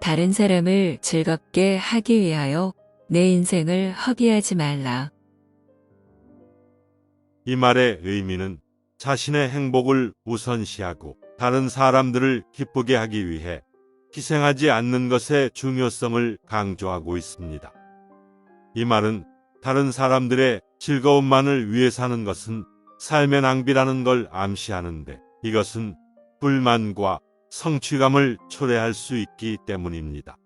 다른 사람을 즐겁게 하기 위하여 내 인생을 허비하지 말라. 이 말의 의미는 자신의 행복을 우선시하고 다른 사람들을 기쁘게 하기 위해 희생하지 않는 것의 중요성을 강조하고 있습니다. 이 말은 다른 사람들의 즐거움만을 위해 사는 것은 삶의 낭비라는 걸 암시하는데, 이것은 불만과 성취감을 초래할 수 있기 때문입니다.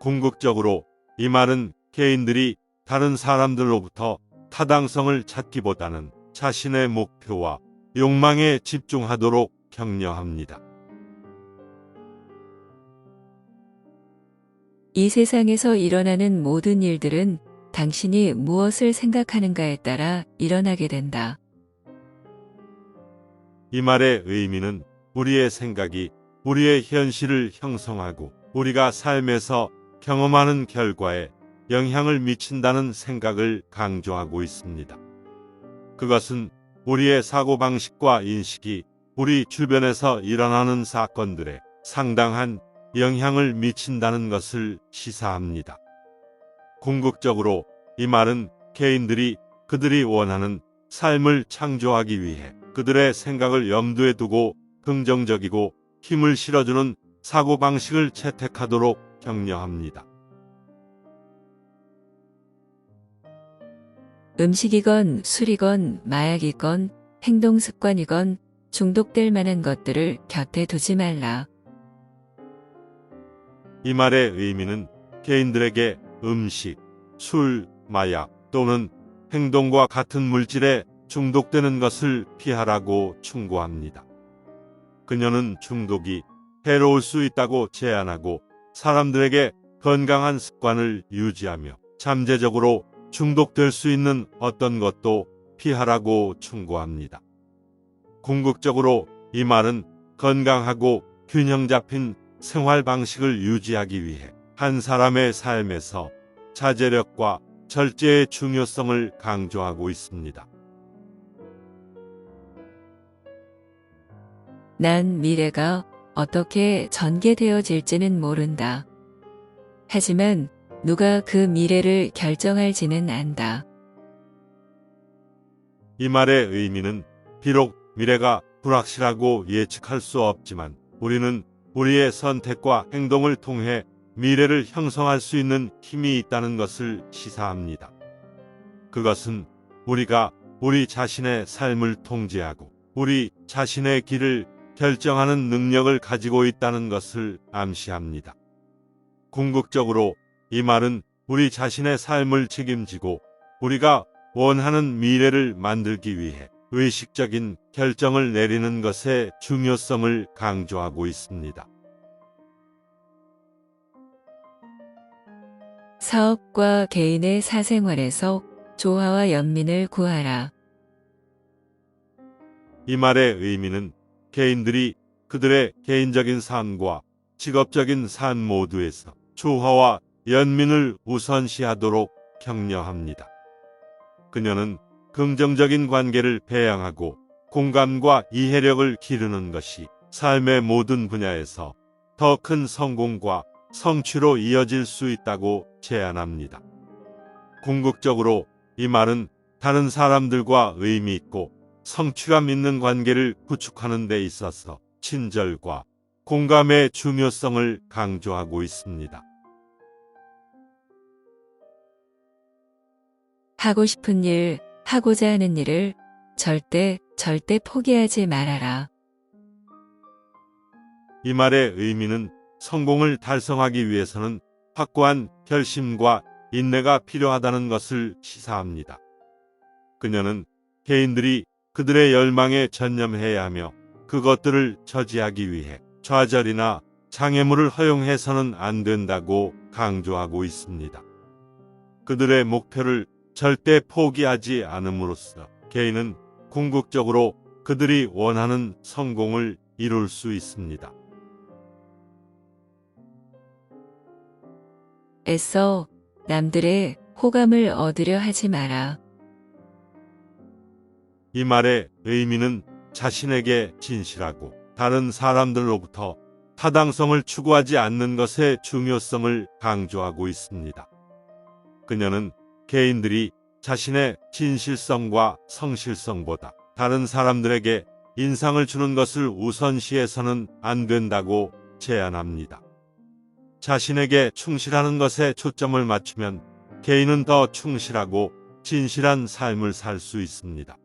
궁극적으로 이 말은 개인들이 다른 사람들로부터 타당성을 찾기보다는 자신의 목표와 욕망에 집중하도록 격려합니다. 이 세상에서 일어나는 모든 일들은 당신이 무엇을 생각하는가에 따라 일어나게 된다. 이 말의 의미는 우리의 생각이 우리의 현실을 형성하고 우리가 삶에서 경험하는 결과에 영향을 미친다는 생각을 강조하고 있습니다. 그것은 우리의 사고방식과 인식이 우리 주변에서 일어나는 사건들에 상당한 영향을 미친다는 것을 시사합니다. 궁극적으로 이 말은 개인들이 그들이 원하는 삶을 창조하기 위해 그들의 생각을 염두에 두고 긍정적이고 힘을 실어주는 사고방식을 채택하도록 격려합니다. 음식이건 술이건 마약이건 행동습관이건 중독될 만한 것들을 곁에 두지 말라. 이 말의 의미는 개인들에게 음식, 술, 마약 또는 행동과 같은 물질에 중독되는 것을 피하라고 충고합니다. 그녀는 중독이 해로울 수 있다고 제안하고 사람들에게 건강한 습관을 유지하며 잠재적으로 중독될 수 있는 어떤 것도 피하라고 충고합니다. 궁극적으로 이 말은 건강하고 균형 잡힌 생활 방식을 유지하기 위해 한 사람의 삶에서 자제력과 절제의 중요성을 강조하고 있습니다. 난 미래가 어떻게 전개되어질지는 모른다. 하지만 누가 그 미래를 결정할지는 안다. 이 말의 의미는 비록 미래가 불확실하고 예측할 수 없지만 우리는 우리의 선택과 행동을 통해 미래를 형성할 수 있는 힘이 있다는 것을 시사합니다. 그것은 우리가 우리 자신의 삶을 통제하고 우리 자신의 길을 결정하는 능력을 가지고 있다는 것을 암시합니다. 궁극적으로 이 말은 우리 자신의 삶을 책임지고 우리가 원하는 미래를 만들기 위해 의식적인 결정을 내리는 것의 중요성을 강조하고 있습니다. 사업과 개인의 사생활에서 조화와 연민을 구하라. 이 말의 의미는 개인들이 그들의 개인적인 삶과 직업적인 삶 모두에서 조화와 연민을 우선시하도록 격려합니다. 그녀는 긍정적인 관계를 배양하고 공감과 이해력을 기르는 것이 삶의 모든 분야에서 더 큰 성공과 성취로 이어질 수 있다고 제안합니다. 궁극적으로 이 말은 다른 사람들과 의미 있고 성취감 있는 관계를 구축하는 데 있어서 친절과 공감의 중요성을 강조하고 있습니다. 하고 싶은 일, 하고자 하는 일을 절대 포기하지 말아라. 이 말의 의미는 성공을 달성하기 위해서는 확고한 결심과 인내가 필요하다는 것을 시사합니다. 그녀는 개인들이 그들의 열망에 전념해야 하며 그것들을 저지하기 위해 좌절이나 장애물을 허용해서는 안 된다고 강조하고 있습니다. 그들의 목표를 절대 포기하지 않음으로써 개인은 궁극적으로 그들이 원하는 성공을 이룰 수 있습니다. 애써 남들의 호감을 얻으려 하지 마라. 이 말의 의미는 자신에게 진실하고 다른 사람들로부터 타당성을 추구하지 않는 것의 중요성을 강조하고 있습니다. 그녀는 개인들이 자신의 진실성과 성실성보다 다른 사람들에게 인상을 주는 것을 우선시해서는 안 된다고 제안합니다. 자신에게 충실하는 것에 초점을 맞추면 개인은 더 충실하고 진실한 삶을 살 수 있습니다.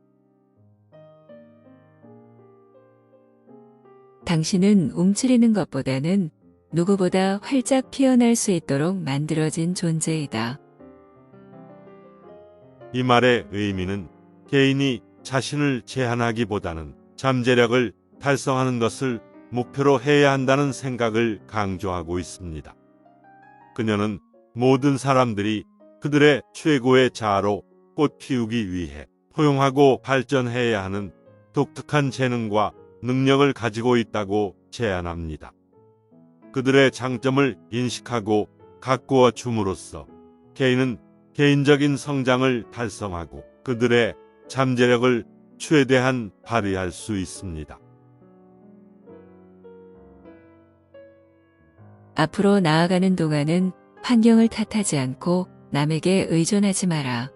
당신은 움츠리는 것보다는 누구보다 활짝 피어날 수 있도록 만들어진 존재이다. 이 말의 의미는 개인이 자신을 제한하기보다는 잠재력을 달성하는 것을 목표로 해야 한다는 생각을 강조하고 있습니다. 그녀는 모든 사람들이 그들의 최고의 자아로 꽃 피우기 위해 포용하고 발전해야 하는 독특한 재능과 능력을 가지고 있다고 제안합니다. 그들의 장점을 인식하고 가꾸어 줌으로써 개인은 개인적인 성장을 달성하고 그들의 잠재력을 최대한 발휘할 수 있습니다. 앞으로 나아가는 동안은 환경을 탓하지 않고 남에게 의존하지 마라.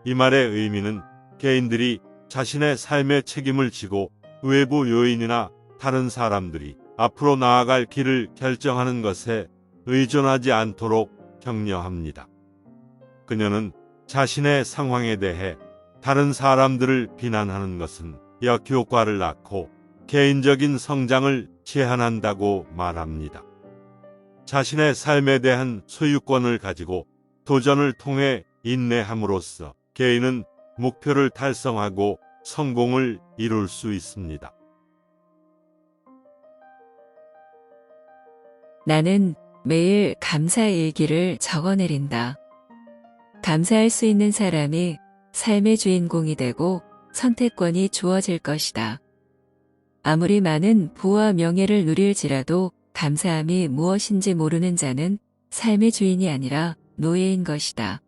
이 말의 의미는 개인들이 자신의 삶의 책임을 지고 외부 요인이나 다른 사람들이 앞으로 나아갈 길을 결정하는 것에 의존하지 않도록 격려합니다. 그녀는 자신의 상황에 대해 다른 사람들을 비난하는 것은 역효과를 낳고 개인적인 성장을 제한한다고 말합니다. 자신의 삶에 대한 소유권을 가지고 도전을 통해 인내함으로써 개인은 목표를 달성하고 성공을 이룰 수 있습니다. 나는 매일 감사 일기를 적어내린다. 감사할 수 있는 사람이 삶의 주인공이 되고 선택권이 주어질 것이다. 아무리 많은 부와 명예를 누릴지라도 감사함이 무엇인지 모르는 자는 삶의 주인이 아니라 노예인 것이다.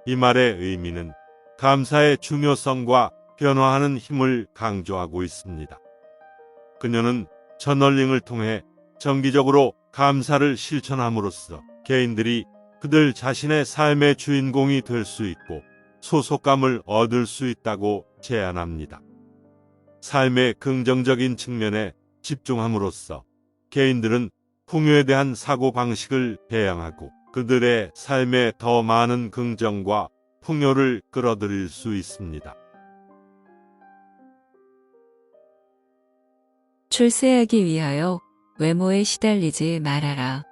이 말의 의미는 감사의 중요성과 변화하는 힘을 강조하고 있습니다. 그녀는 저널링을 통해 정기적으로 감사를 실천함으로써 개인들이 그들 자신의 삶의 주인공이 될 수 있고 소속감을 얻을 수 있다고 제안합니다. 삶의 긍정적인 측면에 집중함으로써 개인들은 풍요에 대한 사고방식을 배양하고 그들의 삶에 더 많은 긍정과 풍요를 끌어들일 수 있습니다. 출세하기 위하여 외모에 시달리지 말아라.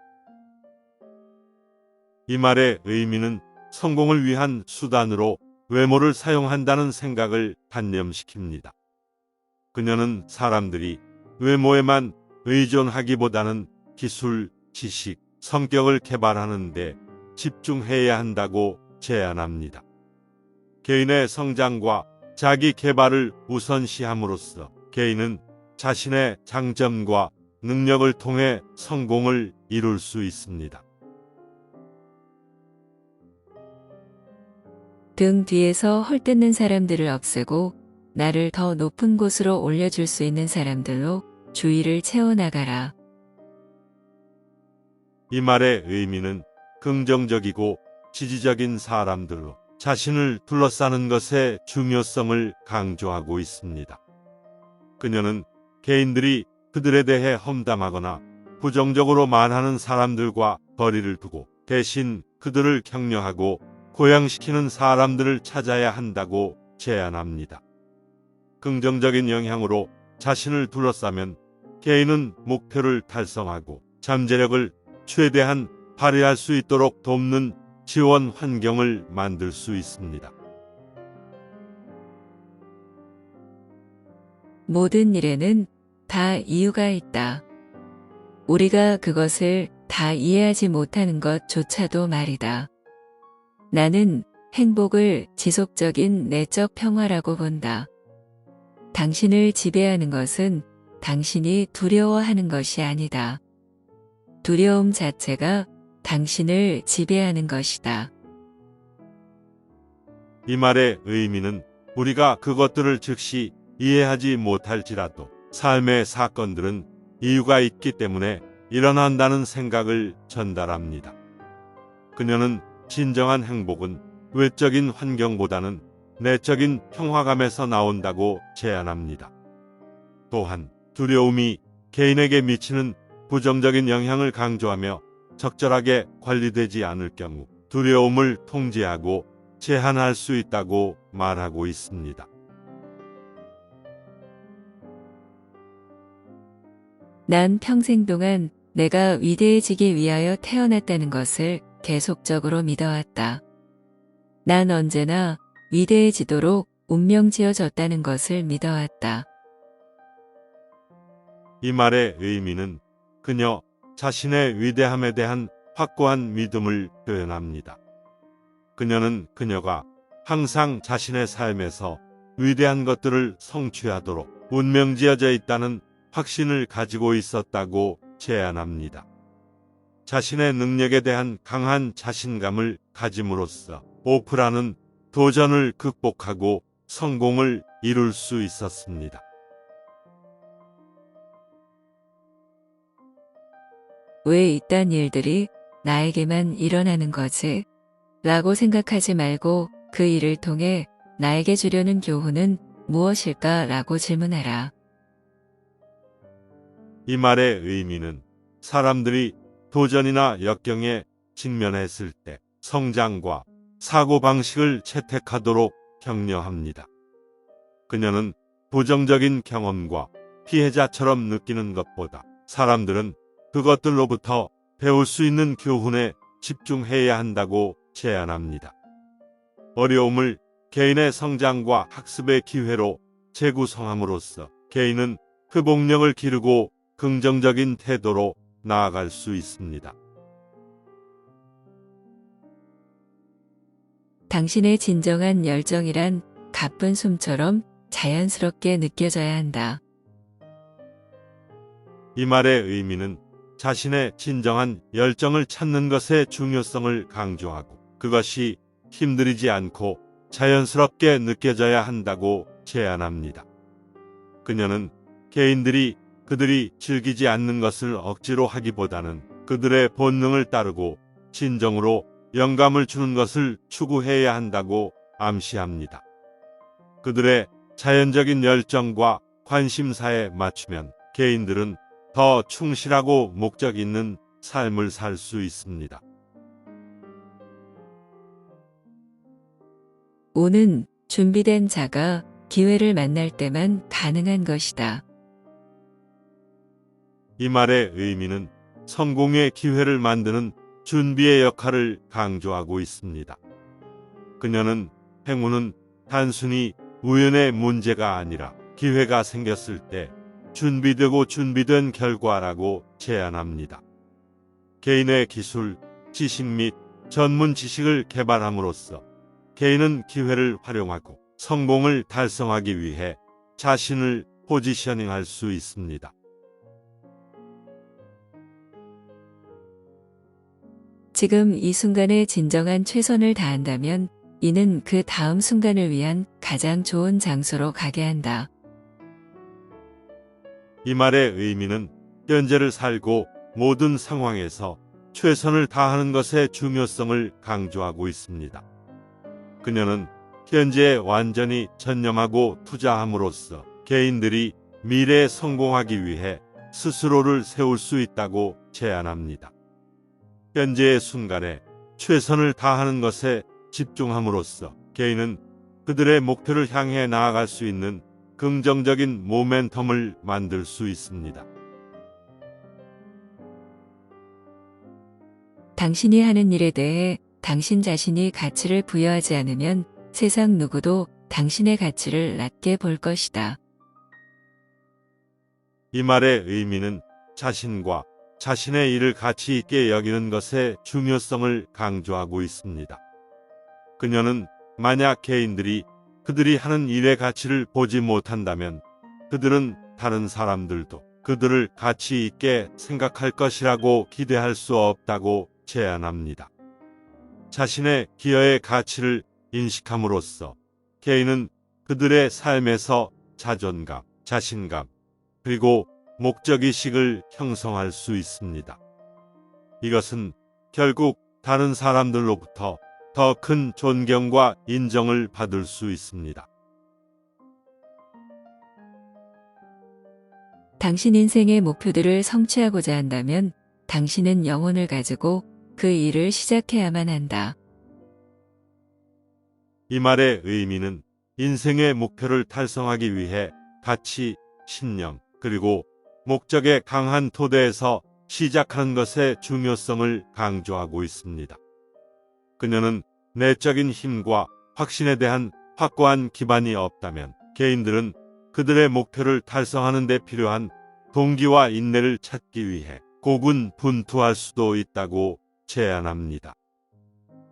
이 말의 의미는 성공을 위한 수단으로 외모를 사용한다는 생각을 단념시킵니다. 그녀는 사람들이 외모에만 의존하기보다는 기술, 지식, 성격을 개발하는 데 집중해야 한다고 제안합니다. 개인의 성장과 자기 개발을 우선시함으로써 개인은 자신의 장점과 능력을 통해 성공을 이룰 수 있습니다. 등 뒤에서 헐뜯는 사람들을 없애고 나를 더 높은 곳으로 올려줄 수 있는 사람들로 주위를 채워나가라. 이 말의 의미는 긍정적이고 지지적인 사람들로 자신을 둘러싸는 것의 중요성을 강조하고 있습니다. 그녀는 개인들이 그들에 대해 험담하거나 부정적으로 말하는 사람들과 거리를 두고 대신 그들을 격려하고 고양시키는 사람들을 찾아야 한다고 제안합니다. 긍정적인 영향으로 자신을 둘러싸면 개인은 목표를 달성하고 잠재력을 최대한 발휘할 수 있도록 돕는 지원 환경을 만들 수 있습니다. 모든 일에는 다 이유가 있다. 우리가 그것을 다 이해하지 못하는 것조차도 말이다. 나는 행복을 지속적인 내적 평화라고 본다. 당신을 지배하는 것은 당신이 두려워하는 것이 아니다. 두려움 자체가 당신을 지배하는 것이다. 이 말의 의미는 우리가 그것들을 즉시 이해하지 못할지라도 삶의 사건들은 이유가 있기 때문에 일어난다는 생각을 전달합니다. 그녀는 진정한 행복은 외적인 환경보다는 내적인 평화감에서 나온다고 제안합니다. 또한 두려움이 개인에게 미치는 부정적인 영향을 강조하며 적절하게 관리되지 않을 경우 두려움을 통제하고 제한할 수 있다고 말하고 있습니다. 난 평생 동안 내가 위대해지기 위하여 태어났다는 것을 계속적으로 믿어왔다. 난 언제나 위대해지도록 운명지어졌다는 것을 믿어왔다. 이 말의 의미는 그녀 자신의 위대함에 대한 확고한 믿음을 표현합니다. 그녀는 그녀가 항상 자신의 삶에서 위대한 것들을 성취하도록 운명지어져 있다는 확신을 가지고 있었다고 제안합니다. 자신의 능력에 대한 강한 자신감을 가짐으로써 오프라는 도전을 극복하고 성공을 이룰 수 있었습니다. 왜 이딴 일들이 나에게만 일어나는 거지? 라고 생각하지 말고 그 일을 통해 나에게 주려는 교훈은 무엇일까? 라고 질문하라. 이 말의 의미는 사람들이 도전이나 역경에 직면했을 때 성장과 사고방식을 채택하도록 격려합니다. 그녀는 부정적인 경험과 피해자처럼 느끼는 것보다 사람들은 그것들로부터 배울 수 있는 교훈에 집중해야 한다고 제안합니다. 어려움을 개인의 성장과 학습의 기회로 재구성함으로써 개인은 회복력을 기르고 긍정적인 태도로 나아갈 수 있습니다. 당신의 진정한 열정이란 가쁜 숨처럼 자연스럽게 느껴져야 한다. 이 말의 의미는 자신의 진정한 열정을 찾는 것의 중요성을 강조하고 그것이 힘들이지 않고 자연스럽게 느껴져야 한다고 제안합니다. 그녀는 개인들이 그들이 즐기지 않는 것을 억지로 하기보다는 그들의 본능을 따르고 진정으로 영감을 주는 것을 추구해야 한다고 암시합니다. 그들의 자연적인 열정과 관심사에 맞추면 개인들은 더 충실하고 목적 있는 삶을 살 수 있습니다. 오는 준비된 자가 기회를 만날 때만 가능한 것이다. 이 말의 의미는 성공의 기회를 만드는 준비의 역할을 강조하고 있습니다. 그녀는 행운은 단순히 우연의 문제가 아니라 기회가 생겼을 때 준비되고 준비된 결과라고 제안합니다. 개인의 기술, 지식 및 전문 지식을 개발함으로써 개인은 기회를 활용하고 성공을 달성하기 위해 자신을 포지셔닝할 수 있습니다. 지금 이 순간에 진정한 최선을 다한다면 이는 그 다음 순간을 위한 가장 좋은 장소로 가게 한다. 이 말의 의미는 현재를 살고 모든 상황에서 최선을 다하는 것의 중요성을 강조하고 있습니다. 그녀는 현재에 완전히 전념하고 투자함으로써 개인들이 미래에 성공하기 위해 스스로를 세울 수 있다고 제안합니다. 현재의 순간에 최선을 다하는 것에 집중함으로써 개인은 그들의 목표를 향해 나아갈 수 있는 긍정적인 모멘텀을 만들 수 있습니다. 당신이 하는 일에 대해 당신 자신이 가치를 부여하지 않으면 세상 누구도 당신의 가치를 낮게 볼 것이다. 이 말의 의미는 자신과 자신의 일을 가치 있게 여기는 것의 중요성을 강조하고 있습니다. 그녀는 만약 개인들이 그들이 하는 일의 가치를 보지 못한다면 그들은 다른 사람들도 그들을 가치 있게 생각할 것이라고 기대할 수 없다고 제안합니다. 자신의 기여의 가치를 인식함으로써 개인은 그들의 삶에서 자존감, 자신감, 그리고 목적의식을 형성할 수 있습니다. 이것은 결국 다른 사람들로부터 더 큰 존경과 인정을 받을 수 있습니다. 당신 인생의 목표들을 성취하고자 한다면 당신은 영혼을 가지고 그 일을 시작해야만 한다. 이 말의 의미는 인생의 목표를 달성하기 위해 가치, 신념, 그리고 목적의 강한 토대에서 시작하는 것의 중요성을 강조하고 있습니다. 그녀는 내적인 힘과 확신에 대한 확고한 기반이 없다면 개인들은 그들의 목표를 달성하는 데 필요한 동기와 인내를 찾기 위해 고군분투할 수도 있다고 제안합니다.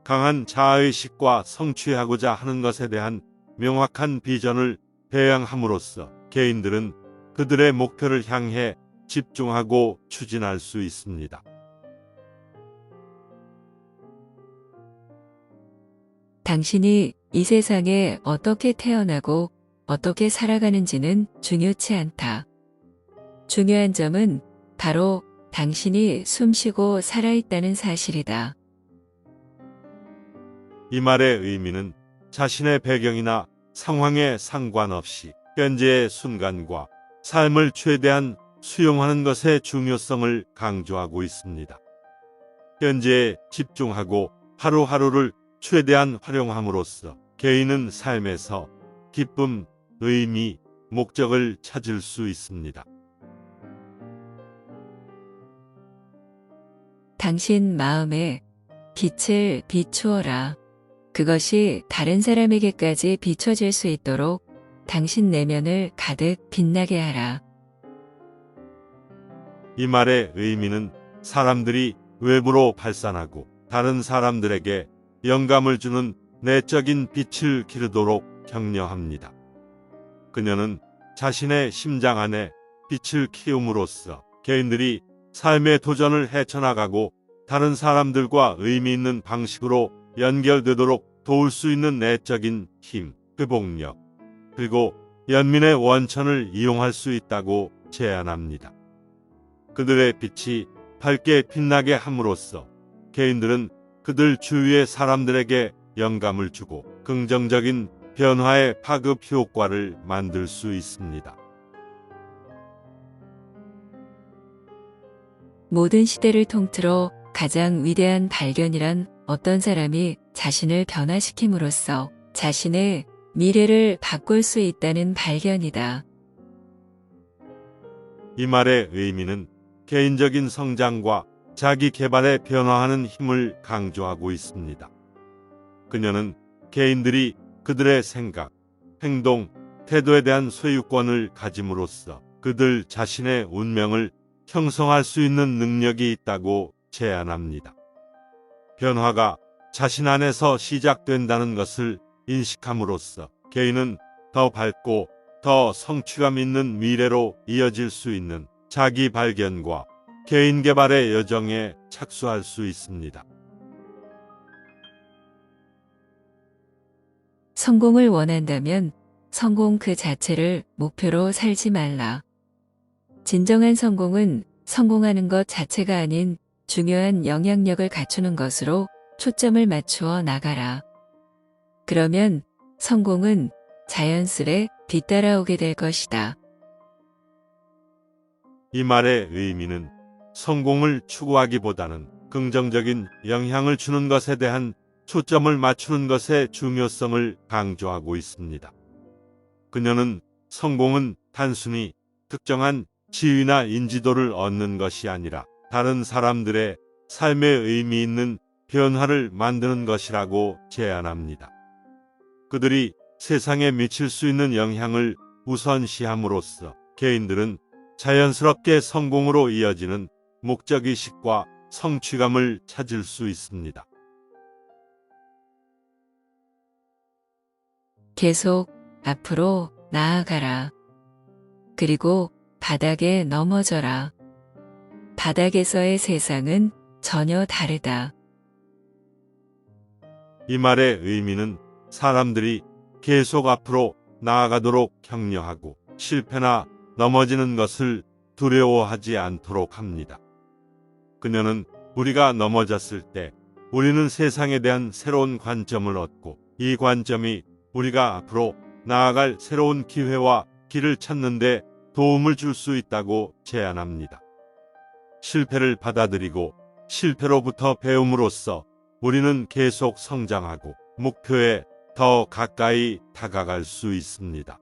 강한 자아의식과 성취하고자 하는 것에 대한 명확한 비전을 배양함으로써 개인들은 그들의 목표를 향해 집중하고 추진할 수 있습니다. 당신이 이 세상에 어떻게 태어나고 어떻게 살아가는지는 중요치 않다. 중요한 점은 바로 당신이 숨쉬고 살아있다는 사실이다. 이 말의 의미는 자신의 배경이나 상황에 상관없이 현재의 순간과 삶을 최대한 수용하는 것의 중요성을 강조하고 있습니다. 현재에 집중하고 하루하루를 최대한 활용함으로써 개인은 삶에서 기쁨, 의미, 목적을 찾을 수 있습니다. 당신 마음에 빛을 비추어라. 그것이 다른 사람에게까지 비춰질 수 있도록 당신 내면을 가득 빛나게 하라. 이 말의 의미는 사람들이 외부로 발산하고 다른 사람들에게 영감을 주는 내적인 빛을 기르도록 격려합니다. 그녀는 자신의 심장 안에 빛을 키움으로써 개인들이 삶의 도전을 헤쳐나가고 다른 사람들과 의미 있는 방식으로 연결되도록 도울 수 있는 내적인 힘, 회복력, 그리고 연민의 원천을 이용할 수 있다고 제안합니다. 그들의 빛이 밝게 빛나게 함으로써 개인들은 그들 주위의 사람들에게 영감을 주고 긍정적인 변화의 파급 효과를 만들 수 있습니다. 모든 시대를 통틀어 가장 위대한 발견이란 어떤 사람이 자신을 변화시킴으로써 자신의 미래를 바꿀 수 있다는 발견이다. 이 말의 의미는 개인적인 성장과 자기 개발에 변화하는 힘을 강조하고 있습니다. 그녀는 개인들이 그들의 생각, 행동, 태도에 대한 소유권을 가짐으로써 그들 자신의 운명을 형성할 수 있는 능력이 있다고 제안합니다. 변화가 자신 안에서 시작된다는 것을 인식함으로써 개인은 더 밝고 더 성취감 있는 미래로 이어질 수 있는 자기 발견과 개인 개발의 여정에 착수할 수 있습니다. 성공을 원한다면 성공 그 자체를 목표로 살지 말라. 진정한 성공은 성공하는 것 자체가 아닌 중요한 영향력을 갖추는 것으로 초점을 맞추어 나가라. 그러면 성공은 자연스레 뒤따라오게 될 것이다. 이 말의 의미는 성공을 추구하기보다는 긍정적인 영향을 주는 것에 대한 초점을 맞추는 것의 중요성을 강조하고 있습니다. 그녀는 성공은 단순히 특정한 지위나 인지도를 얻는 것이 아니라 다른 사람들의 삶에 의미 있는 변화를 만드는 것이라고 제안합니다. 그들이 세상에 미칠 수 있는 영향을 우선시함으로써 개인들은 자연스럽게 성공으로 이어지는 목적의식과 성취감을 찾을 수 있습니다. 계속 앞으로 나아가라. 그리고 바닥에 넘어져라. 바닥에서의 세상은 전혀 다르다. 이 말의 의미는 사람들이 계속 앞으로 나아가도록 격려하고 실패나 넘어지는 것을 두려워하지 않도록 합니다. 그녀는 우리가 넘어졌을 때 우리는 세상에 대한 새로운 관점을 얻고 이 관점이 우리가 앞으로 나아갈 새로운 기회와 길을 찾는 데 도움을 줄 수 있다고 제안합니다. 실패를 받아들이고 실패로부터 배움으로써 우리는 계속 성장하고 목표에 더 가까이 다가갈 수 있습니다.